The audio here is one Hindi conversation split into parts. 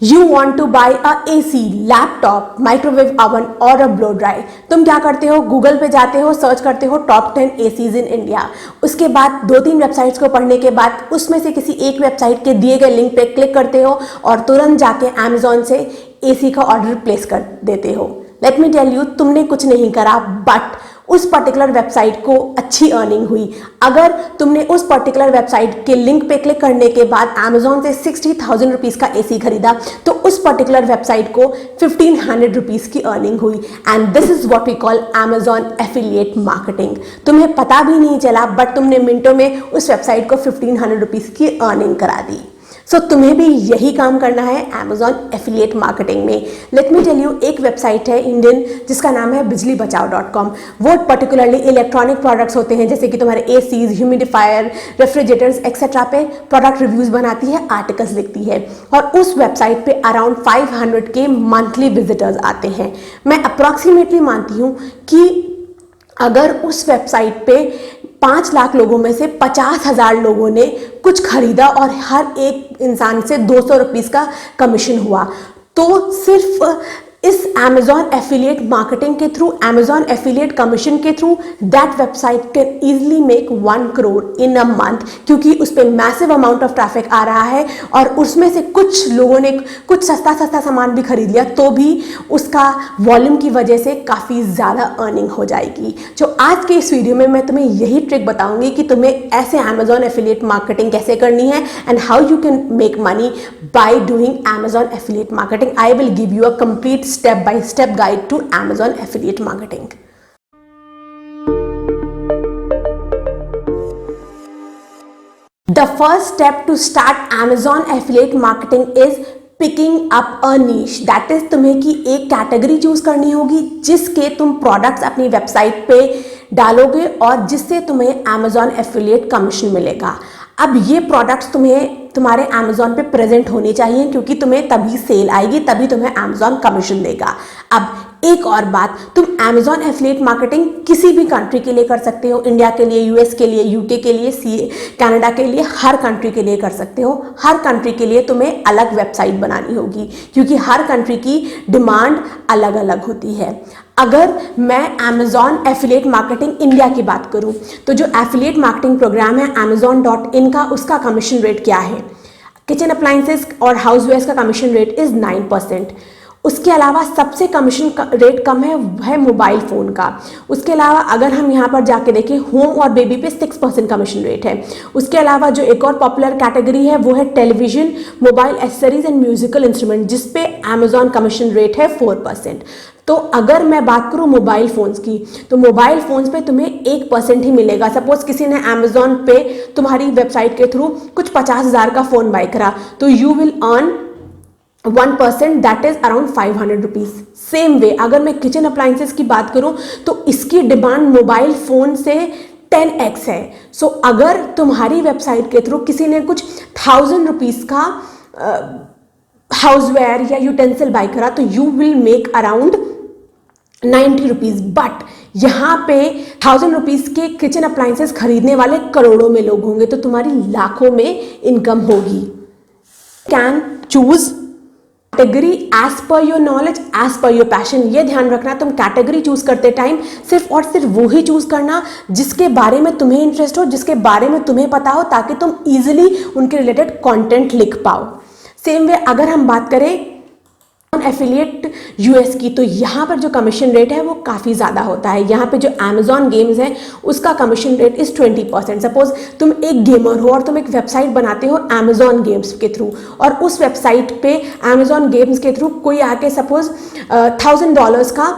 You want two by a AC, laptop, microwave oven और अ ब्लो ड्राई। तुम क्या करते हो, गूगल पे जाते हो, सर्च करते हो टॉप 10 ACs इन इंडिया। उसके बाद 2-3 वेबसाइट्स को पढ़ने के बाद उसमें से किसी एक वेबसाइट के दिए गए लिंक पे क्लिक करते हो और तुरंत जाके अमेजोन से AC का ऑर्डर प्लेस कर देते हो। लेट मी टेल यू, तुमने कुछ नहीं करा, बट उस पर्टिकुलर वेबसाइट को अच्छी अर्निंग हुई। अगर तुमने उस पर्टिकुलर वेबसाइट के लिंक पे क्लिक करने के बाद अमेजोन से 60,000 रुपीज़ का AC खरीदा तो उस पर्टिकुलर वेबसाइट को 1500 रुपीज़ की अर्निंग हुई। And this is what we call Amazon affiliate marketing. तुम्हें पता भी नहीं चला बट तुमने मिनटों में उस वेबसाइट को 1500 रुपीज़ की अर्निंग करा दी। सो तुम्हें भी यही काम करना है अमेजॉन एफिलिएट मार्केटिंग में। लेट मी टेल यू, एक वेबसाइट है इंडियन जिसका नाम है बिजलीबचाओ.com। वो पर्टिकुलरली इलेक्ट्रॉनिक प्रोडक्ट्स होते हैं जैसे कि तुम्हारे ACs, ह्यूमिडिफायर, रेफ्रिजरेटर्स एक्सेट्रा पे प्रोडक्ट रिव्यूज बनाती है, आर्टिकल्स लिखती है और उस वेबसाइट पे अराउंड 500 के मंथली विजिटर्स आते हैं। मैं अप्रॉक्सीमेटली मानती हूँ कि अगर उस वेबसाइट पे 5 लाख लोगों में से 50,000 लोगों ने कुछ खरीदा और हर एक इंसान से 200 रुपीज़ का कमीशन हुआ तो सिर्फ इस अमेजॉन एफिलिएट मार्केटिंग के थ्रू, अमेजॉन एफिलिएट कमीशन के through that website can easily make 1 crore in a month, क्योंकि उस पर मैसिव अमाउंट ऑफ ट्रैफिक आ रहा है और उसमें से कुछ लोगों ने कुछ सस्ता सामान भी खरीद लिया तो भी उसका वॉल्यूम की वजह से काफ़ी ज़्यादा अर्निंग हो जाएगी। जो आज के इस वीडियो में मैं तुम्हें यही ट्रिक बताऊंगी कि तुम्हें ऐसे अमेजॉन एफिलिएट मार्केटिंग कैसे करनी है and how you can make money by doing Amazon affiliate marketing. I will give you a complete step-by-step guide to Amazon affiliate marketing. The first step to start Amazon affiliate marketing is picking up a niche. That is तुम्हें कि एक कैटेगरी चूज करनी होगी जिसके तुम प्रोडक्ट्स अपनी वेबसाइट पे डालोगे और जिससे तुम्हें Amazon एफिलिएट कमीशन मिलेगा। अब ये प्रोडक्ट्स तुम्हें तुम्हारे Amazon पे प्रेजेंट होने चाहिए क्योंकि तुम्हें तभी सेल आएगी, तभी तुम्हें Amazon कमीशन देगा। अब एक और बात, तुम Amazon एफिलिएट मार्केटिंग किसी भी कंट्री के लिए कर सकते हो, इंडिया के लिए, US के लिए, UK के लिए, कनाडा के लिए, हर कंट्री के लिए कर सकते हो। हर कंट्री के लिए तुम्हें अलग वेबसाइट बनानी होगी क्योंकि हर कंट्री की डिमांड अलग अलग होती है। अगर मैं Amazon एफिलिएट मार्केटिंग इंडिया की बात करूं तो जो एफिलिएट मार्केटिंग प्रोग्राम है Amazon.in का, उसका कमीशन रेट क्या है? किचन अप्लायंसेस और हाउसवेयर्स का कमीशन रेट इज 9%। उसके अलावा सबसे कमीशन रेट कम है मोबाइल फ़ोन का। उसके अलावा अगर हम यहाँ पर जाके देखें, होम और बेबी पे 6% कमीशन रेट है। उसके अलावा जो एक और पॉपुलर कैटेगरी है वो है television, mobile accessories and musical instrument, जिस पे अमेजॉन कमीशन रेट है 4%। तो अगर मैं बात करूं मोबाइल फ़ोन्स की तो मोबाइल फ़ोन्स पे तुम्हें 1% ही मिलेगा। सपोज किसी ने अमेजॉन पे तुम्हारी वेबसाइट के थ्रू कुछ 50,000 का फ़ोन बाय करा तो you will earn 1%, that is around 500 rupees. Same way अगर मैं किचन अप्लायंसेस की बात करूं तो इसकी डिमांड मोबाइल फ़ोन से 10x है। सो अगर तुम्हारी वेबसाइट के थ्रू किसी ने कुछ 1000 रुपीज़ का हाउसवेयर या यूटेंसिल बाय करा तो you will make around 90 rupees. But यहाँ पे 1000 रुपीज़ के किचन अप्लायंसेस खरीदने वाले करोड़ों में लोग होंगे तो तुम्हारी लाखों में इनकम होगी। Can choose category as per your knowledge, as per your passion. ये ध्यान रखना, तुम कैटेगरी चूज करते टाइम सिर्फ और सिर्फ वो ही चूज करना जिसके बारे में तुम्हें इंटरेस्ट हो, जिसके बारे में तुम्हें पता हो, ताकि तुम इजीली उनके रिलेटेड कंटेंट लिख पाओ। सेम वे अगर हम बात करें एफिलिएट US की तो यहाँ पर जो कमीशन रेट है वो काफ़ी ज़्यादा होता है। यहाँ पे जो Amazon गेम्स है उसका कमीशन रेट इज़ 20%। सपोज तुम एक गेमर हो और तुम एक वेबसाइट बनाते हो Amazon गेम्स के थ्रू और उस वेबसाइट पे Amazon गेम्स के थ्रू कोई आके सपोज $1000 का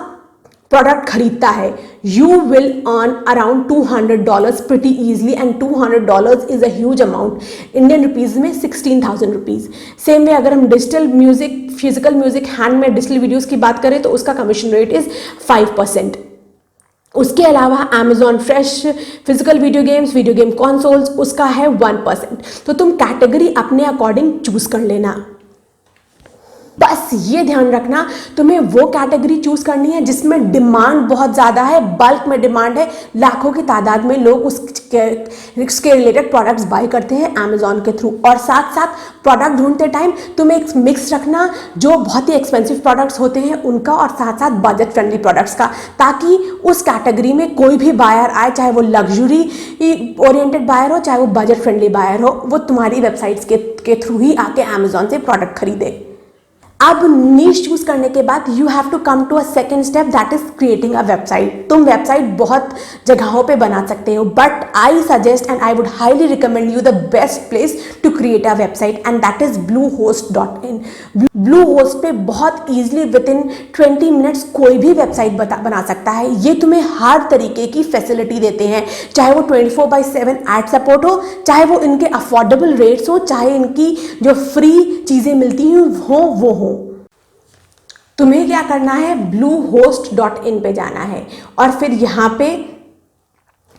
प्रोडक्ट खरीदता है, you will earn around $200 pretty easily and $200 is a huge amount. Indian rupees में 16,000 रुपीज़। सेम वे अगर हम digital music, physical music, handmade digital videos की बात करें तो उसका कमीशन रेट इज 5%। उसके अलावा Amazon fresh physical video games, video game consoles, उसका है 1%। तो तुम कैटेगरी अपने अकॉर्डिंग चूज कर लेना। बस ये ध्यान रखना, तुम्हें वो कैटेगरी चूज करनी है जिसमें डिमांड बहुत ज़्यादा है, बल्क में डिमांड है, लाखों की तादाद में लोग उसके रिलेटेड प्रोडक्ट्स बाय करते हैं अमेजॉन के थ्रू। और साथ साथ प्रोडक्ट ढूंढते टाइम तुम्हें एक मिक्स रखना, जो बहुत ही एक्सपेंसिव प्रोडक्ट्स होते हैं उनका और साथ साथ बजट फ्रेंडली प्रोडक्ट्स का, ताकि उस कैटेगरी में कोई भी बायर आए, चाहे वो लग्जरी ओरिएंटेड बायर हो, चाहे वो बजट फ्रेंडली बायर हो, वो तुम्हारी वेबसाइट्स के थ्रू ही आके अमेजॉन से प्रोडक्ट खरीदे। अब नीश चूज करने के बाद you have to come to a second step, that is creating a website. तुम वेबसाइट बहुत जगहों पे बना सकते हो, but I suggest and I would highly recommend you the best place to create a website and that is bluehost.in। Bluehost पे बहुत ईजिली विद इन 20 मिनट्स कोई भी वेबसाइट बना सकता है। ये तुम्हें हर तरीके की फैसिलिटी देते हैं, चाहे वो 24/7 एड सपोर्ट हो, चाहे वो इनके अफोर्डेबल रेट्स हो, चाहे इनकी जो फ्री चीज़ें मिलती हैं वो हो। तुम्हें क्या करना है, bluehost.in पे जाना है और फिर यहाँ पे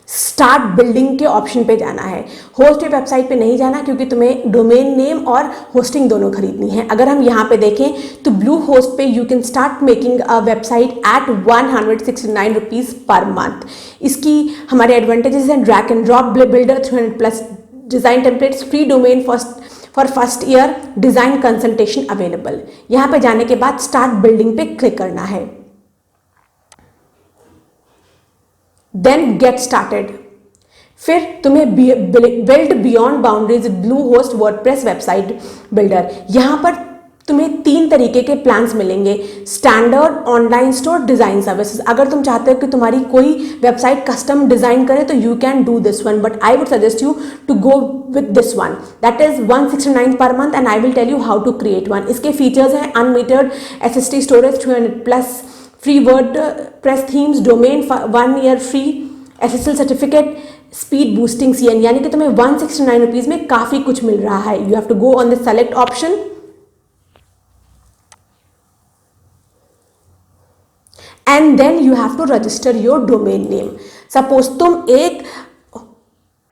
स्टार्ट बिल्डिंग के ऑप्शन पे जाना है। होस्ट या वेबसाइट पे नहीं जाना, क्योंकि तुम्हें डोमेन नेम और होस्टिंग दोनों खरीदनी है। अगर हम यहाँ पे देखें तो Bluehost पे you can start making a website eight 169 rupees per month. इसकी हमारे एडवांटेजेस हैं, drag and drop builder, 300+ design templates, free domain for first year, design consultation available. यहाँ पे जाने के बाद स्टार्ट बिल्डिंग पे क्लिक करना है, देन गेट स्टार्टेड। फिर तुम्हें build beyond boundaries Bluehost WordPress website builder. यहाँ पर तुम्हें 3 तरीके के प्लान्स मिलेंगे, standard, online store, design services. अगर तुम चाहते हो कि तुम्हारी कोई वेबसाइट कस्टम डिज़ाइन करे तो you can do this one, but I would suggest you to go with this one, that is 169 per month and I will tell you how to create one. इसके फीचर्स हैं unmetered SSD storage, 300+ free WordPress themes, domain 1 year free, SSL certificate, speed boosting CN, यानी कि तुम्हें 169 रुपीज़ में काफ़ी कुछ मिल रहा है। You have to go on the select option and then you have to register your domain name. Suppose तुम एक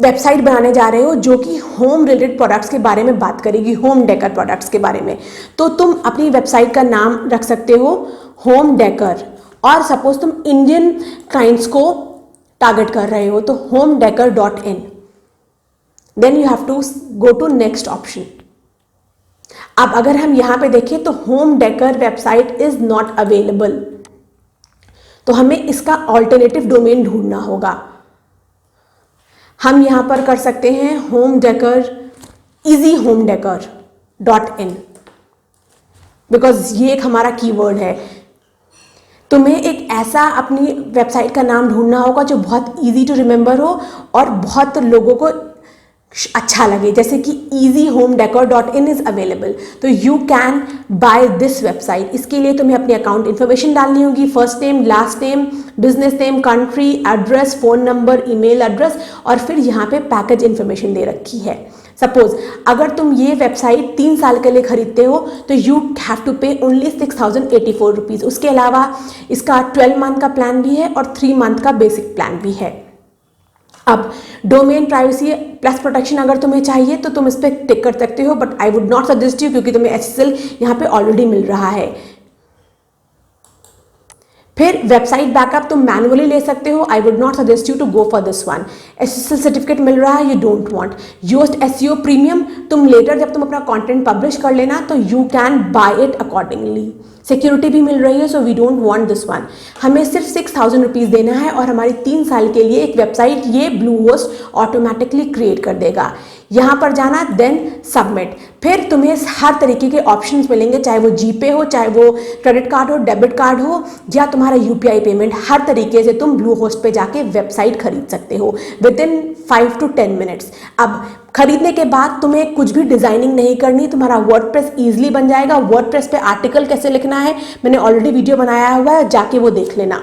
वेबसाइट बनाने जा रहे हो जो कि होम रिलेटेड प्रोडक्ट्स के बारे में बात करेगी, होम डेकर प्रोडक्ट्स के बारे में, तो तुम अपनी वेबसाइट का नाम रख सकते हो होम डेकर। और सपोज तुम इंडियन क्लाइंट्स को टारगेट कर रहे हो तो homedecor.in, then you have to go to next option. अब अगर हम यहां पे देखें तो home decor website is not available, तो हमें इसका ऑल्टरनेटिव डोमेन ढूंढना होगा। हम यहां पर कर सकते हैं easyhomedecor.in, बिकॉज ये एक हमारा कीवर्ड है। तुम्हें एक ऐसा अपनी वेबसाइट का नाम ढूंढना होगा जो बहुत इजी टू रिमेंबर हो और बहुत लोगों को अच्छा लगे, जैसे कि easyhomedecor.in इज अवेलेबल, तो you can by this website. इसके लिए तुम्हें अपनी अकाउंट इन्फॉर्मेशन डालनी होगी, first name, last name, business name, country, address, phone number, email address, और फिर यहाँ पे पैकेज इन्फॉर्मेशन दे रखी है। सपोज अगर तुम ये वेबसाइट 3 साल के लिए खरीदते हो तो यू हैव टू पे ओनली 6084 रुपीज़। उसके अलावा इसका 12 मंथ का प्लान भी है और 3 मंथ का बेसिक प्लान भी है। अब डोमेन प्राइवेसी प्लस प्रोटेक्शन अगर तुम्हें चाहिए तो तुम इस पर टिक कर सकते हो, but I would not suggest you, क्योंकि तुम्हें SSL यहाँ पे ऑलरेडी मिल रहा है। फिर वेबसाइट बैकअप तुम मैनुअली ले सकते हो, I would not suggest you to go for this one. SSL certificate मिल रहा है, you don't want. Yoast SEO premium तुम लेटर जब तुम अपना कंटेंट पब्लिश कर लेना तो you can buy it accordingly. Security भी मिल रही है, so we don't want this one. हमें सिर्फ 6000 रुपीज़ देना है और हमारी 3 साल के लिए एक वेबसाइट ये Bluehost ऑटोमेटिकली क्रिएट कर देगा। यहाँ पर जाना, देन सबमिट। फिर तुम्हें हर तरीके के ऑप्शंस मिलेंगे, चाहे वो जीपे हो, चाहे वो क्रेडिट कार्ड हो, डेबिट कार्ड हो, या तुम्हारा UPI पेमेंट। हर तरीके से तुम Bluehost पे जाके वेबसाइट खरीद सकते हो विद इन 5 to 10 मिनट्स। अब खरीदने के बाद तुम्हें कुछ भी डिजाइनिंग नहीं करनी, तुम्हारा वर्डप्रेस ईजिली बन जाएगा। वर्डप्रेस पे आर्टिकल कैसे लिखना है मैंने ऑलरेडी वीडियो बनाया हुआ है, जाके वो देख लेना।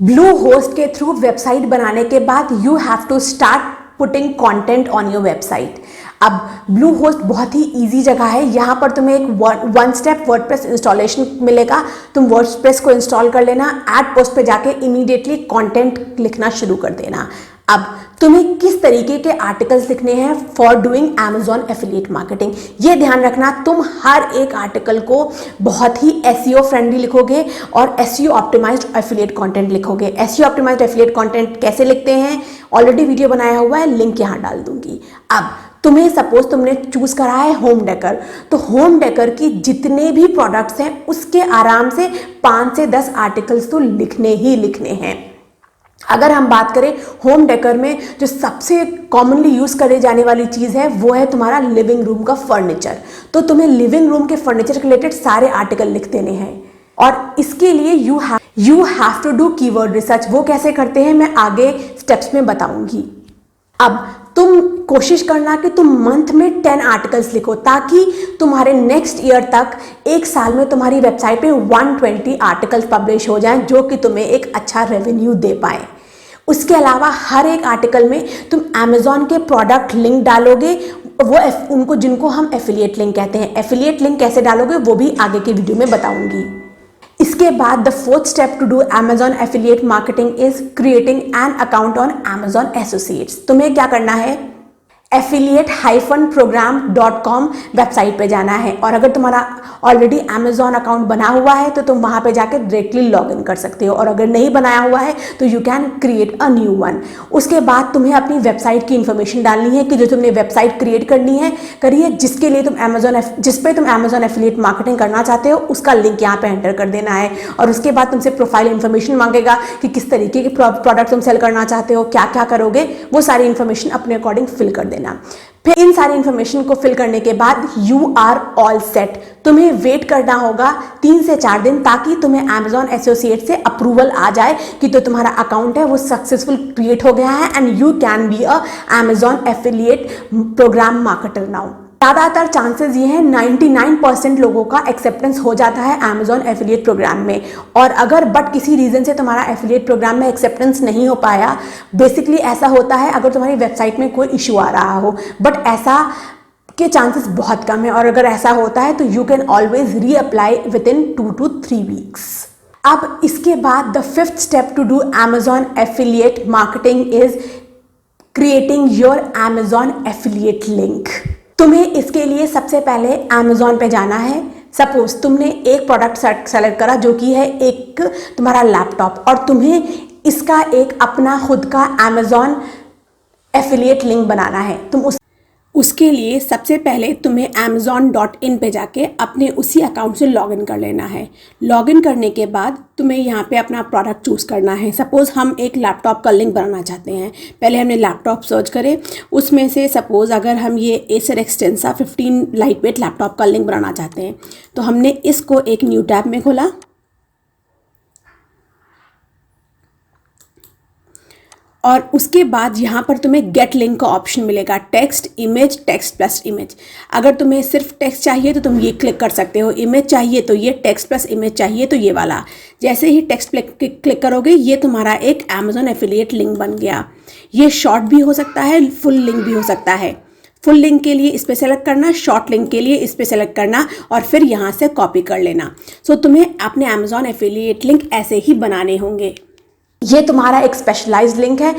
Bluehost के थ्रू वेबसाइट बनाने के बाद you have to start putting content on your website. अब Bluehost बहुत ही इजी जगह है, यहाँ पर तुम्हें एक 1 स्टेप वर्डप्रेस इंस्टॉलेशन मिलेगा। तुम वर्डप्रेस को इंस्टॉल कर लेना, ऐड पोस्ट पे जाके इमीडिएटली कंटेंट लिखना शुरू कर देना। अब तुम्हें किस तरीके के आर्टिकल्स लिखने हैं for doing Amazon affiliate marketing, ये ध्यान रखना। तुम हर एक आर्टिकल को बहुत ही SEO फ्रेंडली लिखोगे और SEO ऑप्टिमाइज्ड एफिलिएट कंटेंट लिखोगे। SEO ऑप्टिमाइज्ड एफिलिएट कंटेंट कैसे लिखते हैं, ऑलरेडी वीडियो बनाया हुआ है, लिंक यहाँ डाल दूंगी। अब तुम्हें सपोज तुमने चूज करा है होम डेकर, तो होम डेकर की जितने भी प्रोडक्ट्स हैं उसके आराम से 5 से 10 आर्टिकल्स तो लिखने ही लिखने हैं। अगर हम बात करें होम डेकर में जो सबसे कॉमनली यूज करे जाने वाली चीज है वो है तुम्हारा लिविंग रूम का फर्नीचर, तो तुम्हें लिविंग रूम के फर्नीचर के रिलेटेड सारे आर्टिकल लिख देने हैं और इसके लिए you have to do keyword research. वो कैसे करते हैं मैं आगे स्टेप्स में बताऊंगी। अब तुम कोशिश करना कि तुम मंथ में 10 आर्टिकल्स लिखो ताकि तुम्हारे नेक्स्ट ईयर तक, एक साल में तुम्हारी वेबसाइट पे 120 आर्टिकल्स पब्लिश हो जाएं जो कि तुम्हें एक अच्छा रेवेन्यू दे पाए। उसके अलावा हर एक आर्टिकल में तुम Amazon के प्रोडक्ट लिंक डालोगे, वो उनको जिनको हम एफिलिएट लिंक कहते हैं। एफिलिएट लिंक कैसे डालोगे वो भी आगे की वीडियो में बताऊंगी। इसके बाद the fourth step to do Amazon affiliate marketing is creating an account on Amazon associates. तुम्हें क्या करना है, affiliate-program.com वेबसाइट पे जाना है और अगर तुम्हारा ऑलरेडी Amazon अकाउंट बना हुआ है तो तुम वहां पे जाकर डायरेक्टली लॉग इन कर सकते हो और अगर नहीं बनाया हुआ है तो you can create a new one. उसके बाद तुम्हें अपनी वेबसाइट की इंफॉर्मेशन डालनी है कि जो तुमने वेबसाइट क्रिएट करनी है करिए, जिसके लिए तुम जिस पे तुम Amazon एफिलिएट मार्केटिंग करना चाहते हो उसका लिंक यहाँ पे एंटर कर देना है और उसके बाद तुमसे प्रोफाइल इन्फॉर्मेशन मांगेगा कि किस तरीके के प्रोडक्ट तुम सेल करना चाहते हो, क्या क्या करोगे, वो सारी इन्फॉर्मेशन अपने अकॉर्डिंग फिल कर देना। फिर इन सारी इंफॉर्मेशन को फिल करने के बाद यू आर ऑल सेट। तुम्हें वेट करना होगा 3 से 4 दिन ताकि तुम्हें Amazon एसोसिएट से अप्रूवल आ जाए कि तो तुम्हारा अकाउंट है वो सक्सेसफुल क्रिएट हो गया है and you can be a Amazon affiliate programme marketer now. ज़्यादातर चांसेस ये हैं 99% लोगों का एक्सेप्टेंस हो जाता है Amazon एफिलिएट प्रोग्राम में और अगर बट किसी रीज़न से तुम्हारा एफिलिएट प्रोग्राम में एक्सेप्टेंस नहीं हो पाया, बेसिकली ऐसा होता है अगर तुम्हारी वेबसाइट में कोई इशू आ रहा हो, बट ऐसा के चांसेस बहुत कम है और अगर ऐसा होता है तो you can always reapply within 2 to 3 weeks. अब इसके बाद the fifth step to do Amazon affiliate marketing is creating your Amazon affiliate link. तुम्हें इसके लिए सबसे पहले Amazon पे जाना है। सपोज तुमने एक प्रोडक्ट सेलेक्ट करा जो कि है एक तुम्हारा लैपटॉप और तुम्हें इसका एक अपना खुद का Amazon एफिलिएट लिंक बनाना है। उसके लिए सबसे पहले तुम्हें amazon.in पे जाके अपने उसी अकाउंट से लॉगिन कर लेना है। लॉगिन करने के बाद तुम्हें यहाँ पे अपना प्रोडक्ट चूज़ करना है। सपोज़ हम एक लैपटॉप का लिंक बनाना चाहते हैं, पहले हमने लैपटॉप सर्च करे, उसमें से सपोज़ अगर हम ये Acer Extensa 15 light weight laptop का लिंक बनाना चाहते हैं तो हमने इसको एक न्यू टैब में खोला और उसके बाद यहाँ पर तुम्हें गेट लिंक का ऑप्शन मिलेगा, text image text plus image. अगर तुम्हें सिर्फ टेक्स्ट चाहिए तो तुम ये क्लिक कर सकते हो, इमेज चाहिए तो ये, टेक्स्ट प्लस इमेज चाहिए तो ये वाला। जैसे ही टेक्स्ट क्लिक करोगे ये तुम्हारा एक Amazon एफिलिएट लिंक बन गया। ये शॉर्ट भी हो सकता है, फुल लिंक भी हो सकता है। फुल लिंक के लिए इस पे सेलेक्ट करना, शॉर्ट लिंक के लिए इस पे सेलेक्ट करना और फिर यहाँ से कॉपी कर लेना। सो तुम्हें अपने Amazon एफिलिएट लिंक ऐसे ही बनाने होंगे। ये तुम्हारा एक स्पेशलाइज्ड लिंक है।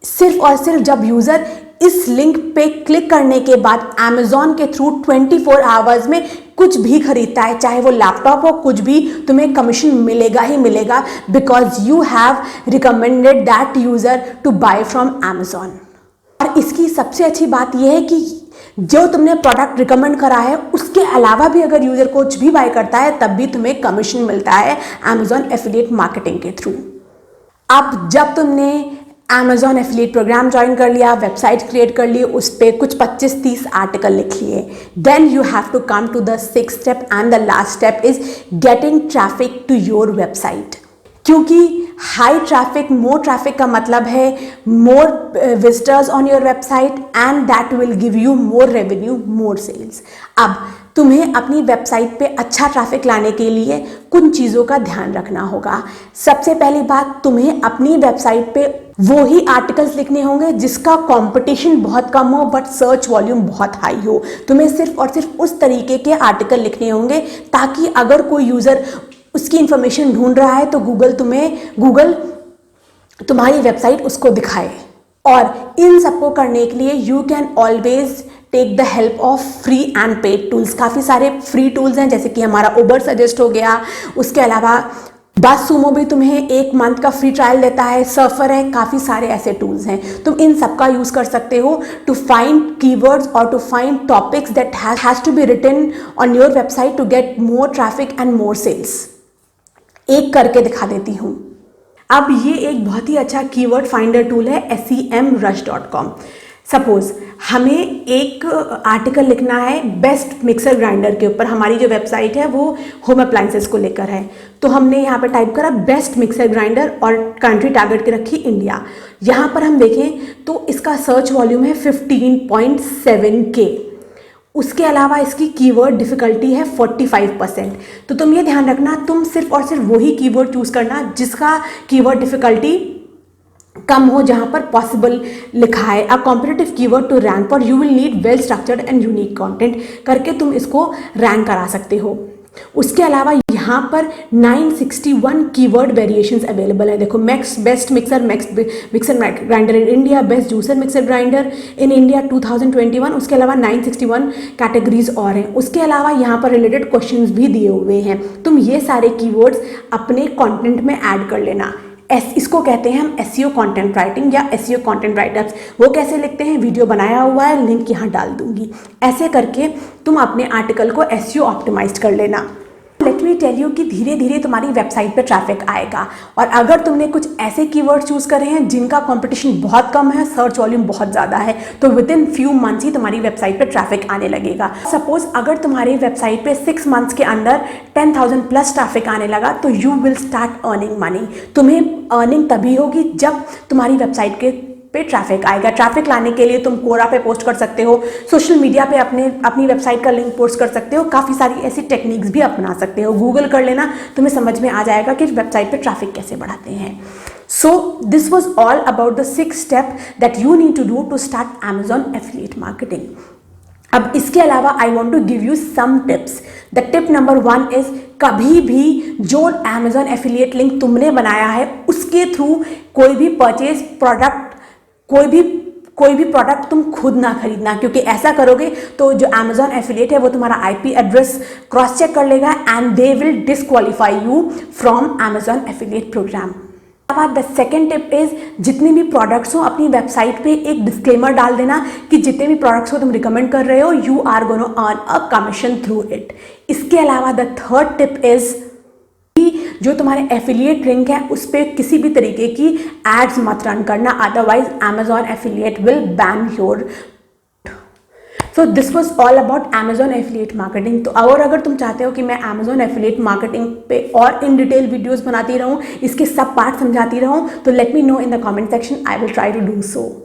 सिर्फ और सिर्फ जब यूज़र इस लिंक पे क्लिक करने के बाद Amazon के थ्रू 24 आवर्स में कुछ भी खरीदता है, चाहे वो लैपटॉप हो, कुछ भी, तुम्हें कमीशन मिलेगा ही मिलेगा because you have recommended that user to buy from Amazon। और इसकी सबसे अच्छी बात यह है कि जो तुमने प्रोडक्ट रिकमेंड करा है उसके अलावा भी अगर यूज़र कुछ भी बाय करता है तब भी तुम्हें कमीशन मिलता है Amazon एफिलिएट मार्केटिंग के थ्रू। अब जब तुमने Amazon एफिलिएट प्रोग्राम ज्वाइन कर लिया, वेबसाइट क्रिएट कर ली, उस पर कुछ 25-30 आर्टिकल लिख लिए, then you have to come to the 6th step and the last step is getting traffic to your website. क्योंकि हाई ट्रैफिक, मोर ट्रैफिक का मतलब है more visitors on your website and that will give you more revenue, more sales. अब तुम्हें अपनी वेबसाइट पे अच्छा ट्रैफिक लाने के लिए कुछ चीज़ों का ध्यान रखना होगा। सबसे पहली बात, तुम्हें अपनी वेबसाइट पे वो ही आर्टिकल्स लिखने होंगे जिसका कंपटीशन बहुत कम हो बट सर्च वॉल्यूम बहुत हाई हो। तुम्हें सिर्फ और सिर्फ उस तरीके के आर्टिकल लिखने होंगे ताकि अगर कोई यूज़र उसकी इंफॉर्मेशन ढूंढ रहा है तो गूगल तुम्हारी वेबसाइट उसको दिखाए। और इन सबको करने के लिए you can always take the help of free and paid tools. काफ़ी सारे फ्री टूल्स हैं, जैसे कि हमारा उबर सजेस्ट हो गया, उसके अलावा बस सुमो भी तुम्हें 1 मंथ का फ्री ट्रायल देता है, सर्फर है, काफ़ी सारे ऐसे टूल्स हैं। तुम इन सब का यूज़ कर सकते हो टू फाइंड कीवर्ड्स और to find topics that has to be written on your website to get more traffic and more sales. एक करके दिखा देती हूँ। अब ये एक बहुत ही अच्छा कीवर्ड फाइंडर टूल है semrush.com। सपोज हमें एक आर्टिकल लिखना है बेस्ट मिक्सर ग्राइंडर के ऊपर, हमारी जो वेबसाइट है वो होम अप्लाइंसेस को लेकर है, तो हमने यहाँ पर टाइप करा बेस्ट मिक्सर ग्राइंडर और कंट्री टारगेट के रखी इंडिया। यहाँ पर हम देखें तो इसका सर्च वॉल्यूम है 15.7K। उसके अलावा इसकी कीवर्ड डिफ़िकल्टी है 45%। तो तुम ये ध्यान रखना, तुम सिर्फ और सिर्फ वही कीवर्ड चूज़ करना जिसका कीवर्ड डिफ़िकल्टी कम हो, जहाँ पर पॉसिबल लिखा है। A competitive keyword to rank for you will need well structured and unique content करके तुम इसको रैंक करा सकते हो। उसके अलावा यहाँ पर 961 कीवर्ड वेरिएशंस अवेलेबल है। देखो, best mixer grinder in India, best juicer mixer grinder in India 2021। उसके अलावा 961 कैटेगरीज और हैं। उसके अलावा यहाँ पर रिलेटेड क्वेश्चंस भी दिए हुए हैं। तुम ये सारे कीवर्ड्स अपने कंटेंट में ऐड कर लेना। इसको कहते हैं हम एसईओ कंटेंट राइटिंग या एसईओ कंटेंट राइटर्स। वो कैसे लिखते हैं, वीडियो बनाया हुआ है, लिंक यहाँ डाल दूंगी। ऐसे करके तुम अपने आर्टिकल को एसईओ ऑप्टिमाइज कर लेना। लेट मी टेल यू कि धीरे धीरे तुम्हारी वेबसाइट पे ट्रैफिक आएगा, और अगर तुमने कुछ ऐसे कीवर्ड चूज करे हैं जिनका कंपटीशन बहुत कम है, सर्च वॉल्यूम बहुत ज़्यादा है, तो विद इन फ्यू मंथ्स ही तुम्हारी वेबसाइट पे ट्रैफिक आने लगेगा। सपोज अगर तुम्हारी वेबसाइट पे 6 मंथ्स के अंदर 10,000 प्लस ट्रैफिक आने लगा, तो you will start earning money. तुम्हें अर्निंग तभी होगी जब तुम्हारी वेबसाइट के पे ट्रैफिक आएगा। ट्रैफिक लाने के लिए तुम कोरा पे पोस्ट कर सकते हो, सोशल मीडिया पे अपनी वेबसाइट का लिंक पोस्ट कर सकते हो, काफ़ी सारी ऐसी टेक्निक्स भी अपना सकते हो। गूगल कर लेना, तुम्हें समझ में आ जाएगा कि वेबसाइट पे ट्रैफिक कैसे बढ़ाते हैं। So this was all about the 6 step that you need to do to start Amazon affiliate marketing. अब इसके अलावा I want to give you some tips. The tip number 1 is, कभी भी जो Amazon एफिलिएट लिंक तुमने बनाया है उसके थ्रू कोई भी परचेज प्रोडक्ट, कोई भी प्रोडक्ट तुम खुद ना खरीदना, क्योंकि ऐसा करोगे तो जो Amazon एफिलिएट है वो तुम्हारा IP एड्रेस क्रॉस चेक कर लेगा and they will disqualify you from Amazon affiliate program. अब द सेकेंड टिप इज, जितने भी प्रोडक्ट्स हो अपनी वेबसाइट पे एक डिस्क्लेमर डाल देना कि जितने भी प्रोडक्ट्स को तुम रिकमेंड कर रहे हो you are gonna earn a commission through it. इसके अलावा द थर्ड टिप इज, जो तुम्हारे एफिलिएट लिंक है उस पर किसी भी तरीके की एड्स मत रन करना, otherwise Amazon affiliate will ban your. So this was all about Amazon affiliate marketing. तो और अगर तुम चाहते हो कि मैं Amazon एफिलिएट मार्केटिंग पे और इन डिटेल वीडियोस बनाती रहूँ, इसके सब पार्ट समझाती रहूँ, तो let me know in the comment section, I will try to do so.